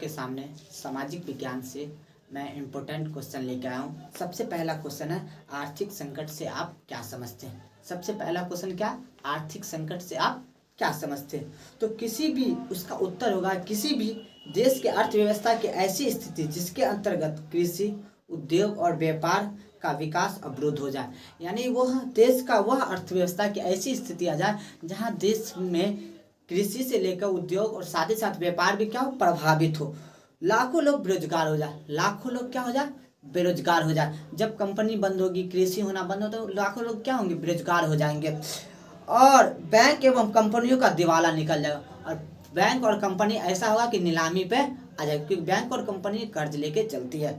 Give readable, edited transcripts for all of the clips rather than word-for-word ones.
आपके सामने सामाजिक विज्ञान से मैं इम्पोर्टेंट क्वेश्चन लेकर आया हूँ। सबसे पहला क्वेश्चन है, आर्थिक संकट से आप क्या समझते हैं। सबसे पहला क्वेश्चन क्या, आर्थिक संकट से आप क्या समझते हैं। तो किसी भी उसका उत्तर होगा, किसी भी देश के अर्थव्यवस्था की ऐसी स्थिति जिसके अंतर्गत कृषि, उद्योग और व्यापार का विकास अवरुद्ध हो जाए। यानी वह देश का वह अर्थव्यवस्था की ऐसी स्थिति आ जाए जहाँ देश में कृषि से लेकर उद्योग और साथ ही साथ व्यापार भी क्या हो, प्रभावित हो। लाखों लोग बेरोजगार हो जाए, लाखों लोग क्या हो जाए, बेरोजगार हो जाए। जब कंपनी बंद होगी, कृषि होना बंद हो, तो लाखों लोग क्या होंगे, बेरोजगार हो जाएंगे और बैंक एवं कंपनियों का दिवाला निकल जाएगा। और बैंक और कंपनी ऐसा होगा कि नीलामी पे आ जाएगी, क्योंकि बैंक और कंपनी कर्ज लेके चलती है।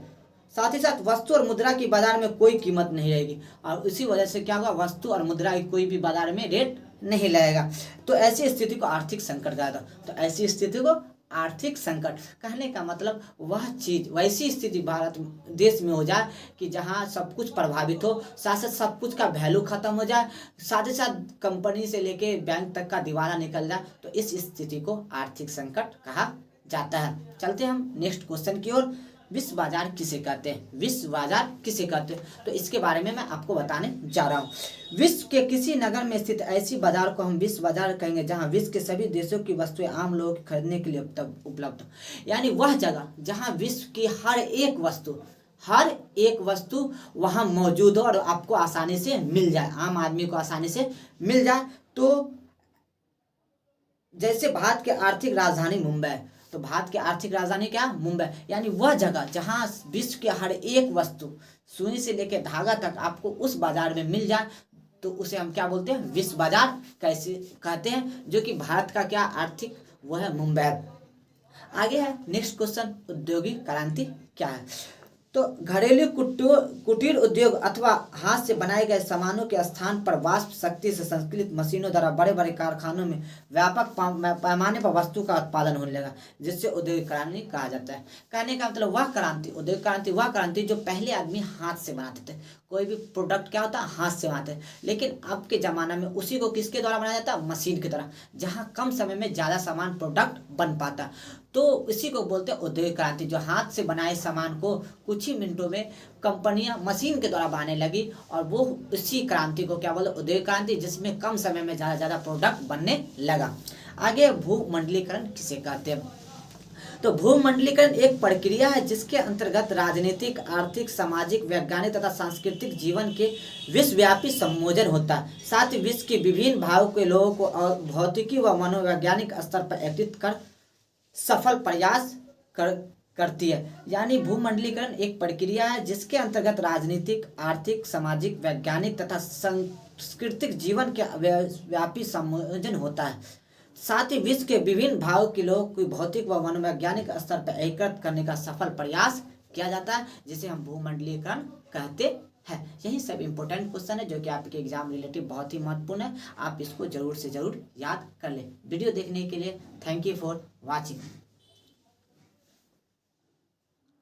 साथ ही साथ वस्तु और मुद्रा की बाजार में कोई कीमत नहीं रहेगी और इसी वजह से क्या होगा, वस्तु और मुद्रा की कोई भी बाजार में रेट नहीं लगेगा। तो ऐसी स्थिति को आर्थिक संकट कहा जाता है। तो ऐसी स्थिति को आर्थिक संकट कहने का मतलब वह चीज़, वैसी स्थिति भारत देश में हो जाए कि जहां सब कुछ प्रभावित हो, साथ साथ सब कुछ का वैल्यू खत्म हो जाए, साथ ही साथ कंपनी से लेके बैंक तक का दिवाला निकल जाए। तो इस स्थिति को आर्थिक संकट कहा जाता है। चलते हम नेक्स्ट क्वेश्चन की ओर। विश्व बाजार किसे कहते हैं, विश्व बाजार किसे कहते हैं, तो इसके बारे में मैं आपको बताने जा रहा हूँ। विश्व के किसी नगर में स्थित ऐसी बाजार को हम विश्व बाजार कहेंगे जहाँ विश्व के सभी देशों की वस्तुएं आम लोगों के खरीदने के लिए उपलब्ध हो। यानी वह जगह जहाँ विश्व की हर एक वस्तु वहाँ मौजूद हो और आपको आसानी से मिल जाए, आम आदमी को आसानी से मिल जाए। तो जैसे भारत की आर्थिक राजधानी मुंबई, तो भारत की आर्थिक राजधानी क्या, मुंबई। यानी वह जगह जहां विश्व के हर एक वस्तु सुई से लेकर धागा तक आपको उस बाजार में मिल जाए, तो उसे हम क्या बोलते हैं, विश्व बाजार कैसे कहते हैं, जो कि भारत का क्या आर्थिक, वह है मुंबई। आगे है नेक्स्ट क्वेश्चन, औद्योगिक क्रांति क्या है। तो घरेलू कुटीर उद्योग अथवा हाथ से बनाए गए सामानों के स्थान पर वाष्प शक्ति से संचालित मशीनों द्वारा बड़े बड़े कारखानों में व्यापक पैमाने पर वस्तु का उत्पादन होने लगा, जिससे औद्योगिक क्रांति कहा जाता है। कहने का मतलब वह क्रांति, औद्योगिक क्रांति वह क्रांति जो पहले आदमी हाथ से बनाते थे। कोई भी प्रोडक्ट क्या होता है, हाथ से बनाते हैं, लेकिन अब के ज़माना में उसी को किसके द्वारा बनाया जाता है, मशीन की तरह, जहाँ कम समय में ज़्यादा सामान प्रोडक्ट बन पाता है। तो इसी को बोलते हैं औद्योगिक क्रांति, जो हाथ से बनाए सामान को कुछ ही मिनटों में कंपनियां मशीन के द्वारा बनाने लगी, और वो इसी क्रांति को क्या बोलते हैं, औद्योगिक क्रांति, जिसमें कम समय में ज़्यादा प्रोडक्ट बनने लगा। आगे भूमंडलीकरण किसे कहते हैं। तो भूमंडलीकरण एक प्रक्रिया है जिसके अंतर्गत राजनीतिक, आर्थिक, सामाजिक, वैज्ञानिक तथा सांस्कृतिक जीवन के विश्वव्यापी संयोजन होता है। साथ ही विश्व के विभिन्न भागों के लोगों को और भौतिकी व मनोवैज्ञानिक स्तर पर एकत्रित कर सफल प्रयास करती है। यानी भूमंडलीकरण एक प्रक्रिया है जिसके अंतर्गत राजनीतिक, आर्थिक, सामाजिक, वैज्ञानिक तथा सांस्कृतिक जीवन के व्यापी संयोजन होता है। साथ ही विश्व के विभिन्न भागों के लोगों को भौतिक व मनोवैज्ञानिक स्तर पर एकत्र करने का सफल प्रयास किया जाता है, जिसे हम भूमंडलीकरण कहते हैं। यही सब इंपॉर्टेंट क्वेश्चन है जो कि आपके एग्जाम रिलेटिव बहुत ही महत्वपूर्ण है। आप इसको जरूर से जरूर याद कर लें। वीडियो देखने के लिए थैंक यू फॉर वॉचिंग।